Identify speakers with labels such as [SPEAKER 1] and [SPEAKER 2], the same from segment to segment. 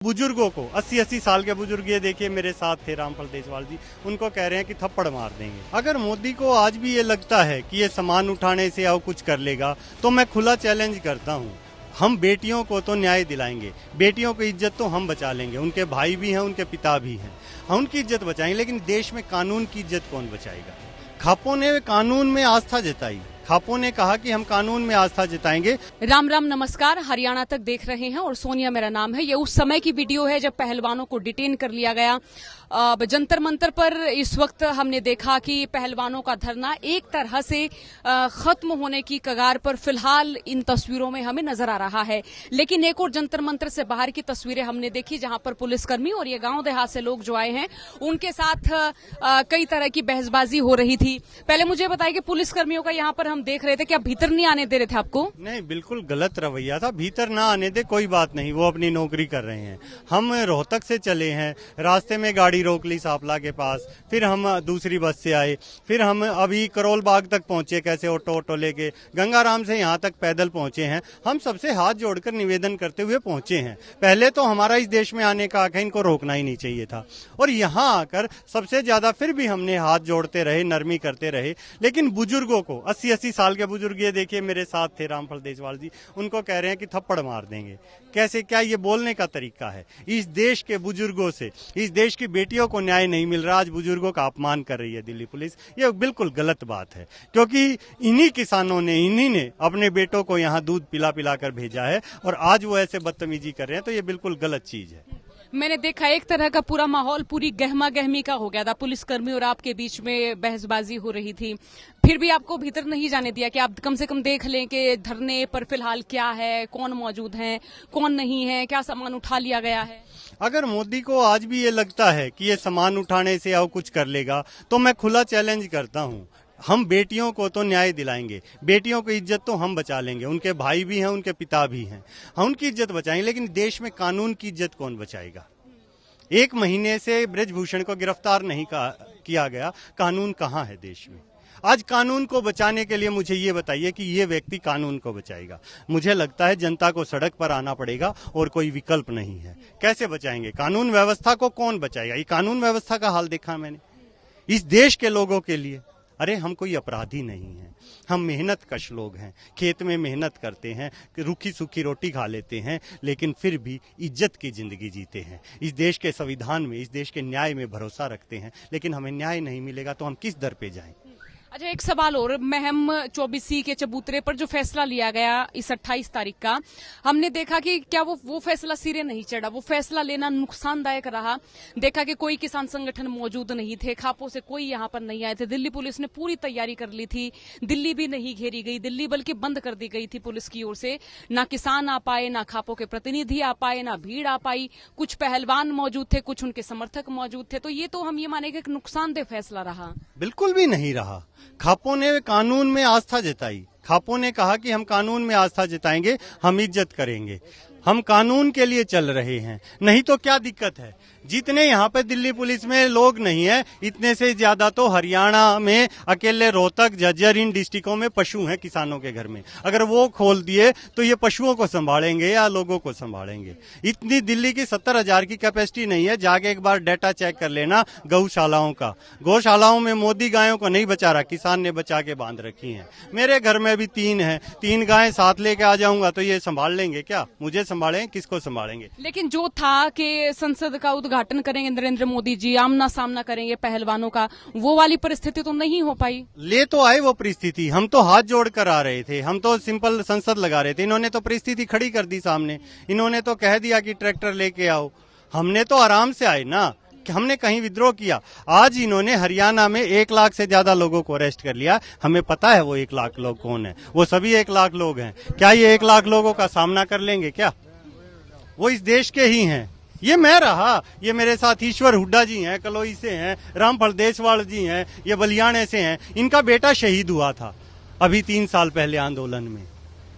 [SPEAKER 1] बुजुर्गों को 80-80 साल के बुजुर्ग ये देखिए मेरे साथ थे रामफल देसवाल जी, उनको कह रहे हैं कि थप्पड़ मार देंगे। अगर मोदी को आज भी ये लगता है कि ये सामान उठाने से और कुछ कर लेगा तो मैं खुला चैलेंज करता हूँ, हम बेटियों को तो न्याय दिलाएंगे, बेटियों की इज्जत तो हम बचा लेंगे, उनके भाई भी हैं, उनके पिता भी हैं, हम उनकी इज्जत बचाएंगे, लेकिन देश में कानून की इज्जत कौन बचाएगा। खापों ने कानून में आस्था जताई, खापों ने कहा कि हम कानून में आस्था जताएंगे।
[SPEAKER 2] राम राम नमस्कार, हरियाणा तक देख रहे हैं और सोनिया मेरा नाम है। ये उस समय की वीडियो है जब पहलवानों को डिटेन कर लिया गया। जंतर मंतर पर इस वक्त हमने देखा कि पहलवानों का धरना एक तरह से खत्म होने की कगार पर फिलहाल इन तस्वीरों में हमें नजर आ रहा है। लेकिन एक और जंतर मंतर से बाहर की तस्वीरें हमने देखी जहां पर पुलिसकर्मी और ये गांव देहात से लोग जो आए हैं उनके साथ कई तरह की बहसबाजी हो रही थी। पहले मुझे बताइए कि पुलिसकर्मियों का यहाँ पर हम देख रहे थे कि आप भीतर नहीं आने दे रहे थे आपको?
[SPEAKER 1] नहीं, बिल्कुल गलत रवैया था, भीतर ना आने दे कोई बात नहीं, वो अपनी नौकरी कर रहे हैं। हम रोहतक से चले हैं, रास्ते में गाड़ी रोक ली सापला के पास, फिर हम दूसरी बस से आए, फिर हम अभी करोल बाग तक पहुंचे, कैसे ऑटो लेके गंगाराम से यहाँ तक पैदल पहुंचे हैं। हम सबसे हाथ जोड़कर निवेदन करते हुए पहुंचे हैं। पहले तो हमारा इस देश में आने का हक है, इनको रोकना ही नहीं चाहिए था, और यहाँ आकर सबसे ज्यादा फिर भी हमने हाथ जोड़ते रहे, नरमी करते रहे। लेकिन बुजुर्गों को 80-80 साल के बुजुर्ग ये देखिए मेरे साथ थे रामफल देसवाल जी, उनको कह रहे हैं कि थप्पड़ मार देंगे। कैसे, क्या ये बोलने का तरीका है? इस देश के बुजुर्गों से, इस देश की बेटियों को न्याय नहीं मिल रहा, आज बुजुर्गों का अपमान कर रही है दिल्ली पुलिस। ये बिल्कुल गलत बात है, क्योंकि इन्हीं किसानों ने, इन्हीं ने अपने बेटों को यहाँ दूध पिला पिला कर भेजा है, और आज वो ऐसे बदतमीजी कर रहे हैं, तो ये बिल्कुल गलत चीज है।
[SPEAKER 2] मैंने देखा एक तरह का पूरा माहौल पूरी गहमा गहमी का हो गया था, पुलिसकर्मी और आपके बीच में बहसबाजी हो रही थी, फिर भी आपको भीतर नहीं जाने दिया कि आप कम से कम देख लें कि धरने पर फिलहाल क्या है, कौन मौजूद है, कौन नहीं है, क्या सामान उठा लिया गया है।
[SPEAKER 1] अगर मोदी को आज भी ये लगता है कि ये सामान उठाने से और कुछ कर लेगा तो मैं खुला चैलेंज करता हूँ, हम बेटियों को तो न्याय दिलाएंगे, बेटियों की इज्जत तो हम बचा लेंगे, उनके भाई भी हैं, उनके पिता भी हैं, हम उनकी इज्जत बचाएंगे, लेकिन देश में कानून की इज्जत कौन बचाएगा। 1 महीने से ब्रजभूषण को गिरफ्तार नहीं किया गया, कानून कहाँ है देश में? आज कानून को बचाने के लिए मुझे ये बताइए कि ये व्यक्ति कानून को बचाएगा। मुझे लगता है जनता को सड़क पर आना पड़ेगा और कोई विकल्प नहीं है। कैसे बचाएंगे? कानून व्यवस्था को कौन बचाएगा? ये कानून व्यवस्था का हाल देखा मैंने इस देश के लोगों के लिए। अरे हम कोई अपराधी नहीं हैं, हम मेहनत कश लोग हैं, खेत में मेहनत करते हैं, रूखी सूखी रोटी खा लेते हैं, लेकिन फिर भी इज्जत की जिंदगी जीते हैं। इस देश के संविधान में, इस देश के न्याय में भरोसा रखते हैं, लेकिन हमें न्याय नहीं मिलेगा तो हम किस दर पे जाएं?
[SPEAKER 2] अच्छा, एक सवाल और, महम 24C के चबूतरे पर जो फैसला लिया गया इस 28 तारीख का, हमने देखा कि क्या वो फैसला सिरे नहीं चढ़ा, वो फैसला लेना नुकसानदायक रहा। देखा कि कोई किसान संगठन मौजूद नहीं थे, खापों से कोई यहाँ पर नहीं आए थे, दिल्ली पुलिस ने पूरी तैयारी कर ली थी, दिल्ली भी नहीं घेरी गई, दिल्ली बल्कि बंद कर दी गई थी पुलिस की ओर से। ना किसान आ पाए, ना खापों के प्रतिनिधि आ पाए, ना भीड़ आ पाई, कुछ पहलवान मौजूद थे, कुछ उनके समर्थक मौजूद थे, तो ये तो हम ये मानेंगे कि नुकसानदेह फैसला रहा।
[SPEAKER 1] बिल्कुल भी नहीं रहा। खापों ने कानून में आस्था जताई, खापों ने कहा कि हम कानून में आस्था जताएंगे, हम इज्जत करेंगे, हम कानून के लिए चल रहे हैं। नहीं तो क्या दिक्कत है? जितने यहाँ पे दिल्ली पुलिस में लोग नहीं है, इतने से ज्यादा तो हरियाणा में अकेले रोहतक, झज्जर, इन डिस्ट्रिक्टों में पशु हैं किसानों के घर में। अगर वो खोल दिए तो ये पशुओं को संभालेंगे या लोगों को संभालेंगे? इतनी दिल्ली की 70,000 की कैपेसिटी नहीं है। जाके एक बार डाटा चेक कर लेना गौशालाओं का। गौशालाओं में मोदी गायों को नहीं बचा रहा, किसान ने बचा के बांध रखी हैं। मेरे घर में भी 3 है, 3 गायें साथ लेके आ जाऊंगा तो ये संभाल लेंगे क्या? मुझे संभालेंगे, किसको संभालेंगे?
[SPEAKER 2] लेकिन जो था कि संसद का उद्घाटन करेंगे नरेंद्र मोदी जी, आमना सामना करेंगे पहलवानों का, वो वाली परिस्थिति तो नहीं हो पाई।
[SPEAKER 1] ले तो आए वो परिस्थिति, हम तो हाथ जोड़ कर आ रहे थे, हम तो सिंपल संसद लगा रहे थे, इन्होंने तो परिस्थिति खड़ी कर दी सामने। इन्होंने तो कह दिया कि ट्रैक्टर लेके आओ, हमने तो आराम से आए ना, हमने कहीं विद्रोह किया। आज इन्होंने हरियाणा में 1 लाख से ज्यादा लोगों को अरेस्ट कर लिया। हमें पता है वो 1 लाख लोग कौन है, वो सभी 1 लाख लोग हैं। क्या ये 1 लाख लोगों का सामना कर लेंगे क्या? वो इस देश के ही हैं। ये मैं रहा, ये मेरे साथ ईश्वर हुड्डा जी हैं, कलोई से हैं, रामफल देसवाल जी हैं, ये बलियाने से हैं। इनका बेटा शहीद हुआ था अभी 3 साल पहले आंदोलन में,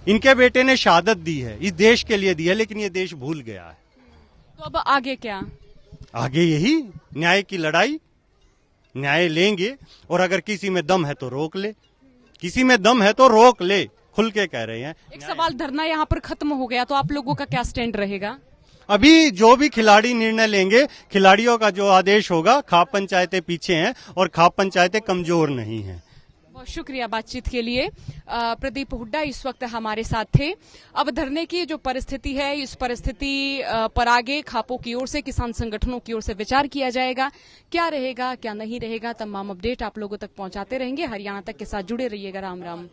[SPEAKER 1] इनके बेटे ने शहादत दी है, इस देश के लिए दी है, लेकिन ये देश भूल गया है।
[SPEAKER 2] तो अब आगे क्या?
[SPEAKER 1] आगे यही न्याय की लड़ाई, न्याय लेंगे, और अगर किसी में दम है तो रोक ले, किसी में दम है तो रोक ले, खुल के कह रहे हैं।
[SPEAKER 2] एक सवाल, धरना यहाँ पर खत्म हो गया तो आप लोगों का क्या स्टैंड रहेगा?
[SPEAKER 1] अभी जो भी खिलाड़ी निर्णय लेंगे, खिलाड़ियों का जो आदेश होगा, खाप पंचायतें पीछे हैं और खाप पंचायतें कमजोर नहीं हैं।
[SPEAKER 2] बहुत शुक्रिया बातचीत के लिए। प्रदीप हुड्डा इस वक्त हमारे साथ थे। अब धरने की जो परिस्थिति है, इस परिस्थिति पर आगे खापों की ओर से, किसान संगठनों की ओर से विचार किया जाएगा। क्या रहेगा, क्या नहीं रहेगा, तमाम अपडेट आप लोगों तक पहुंचाते रहेंगे। हरियाणा तक के साथ जुड़े रहिएगा। राम राम।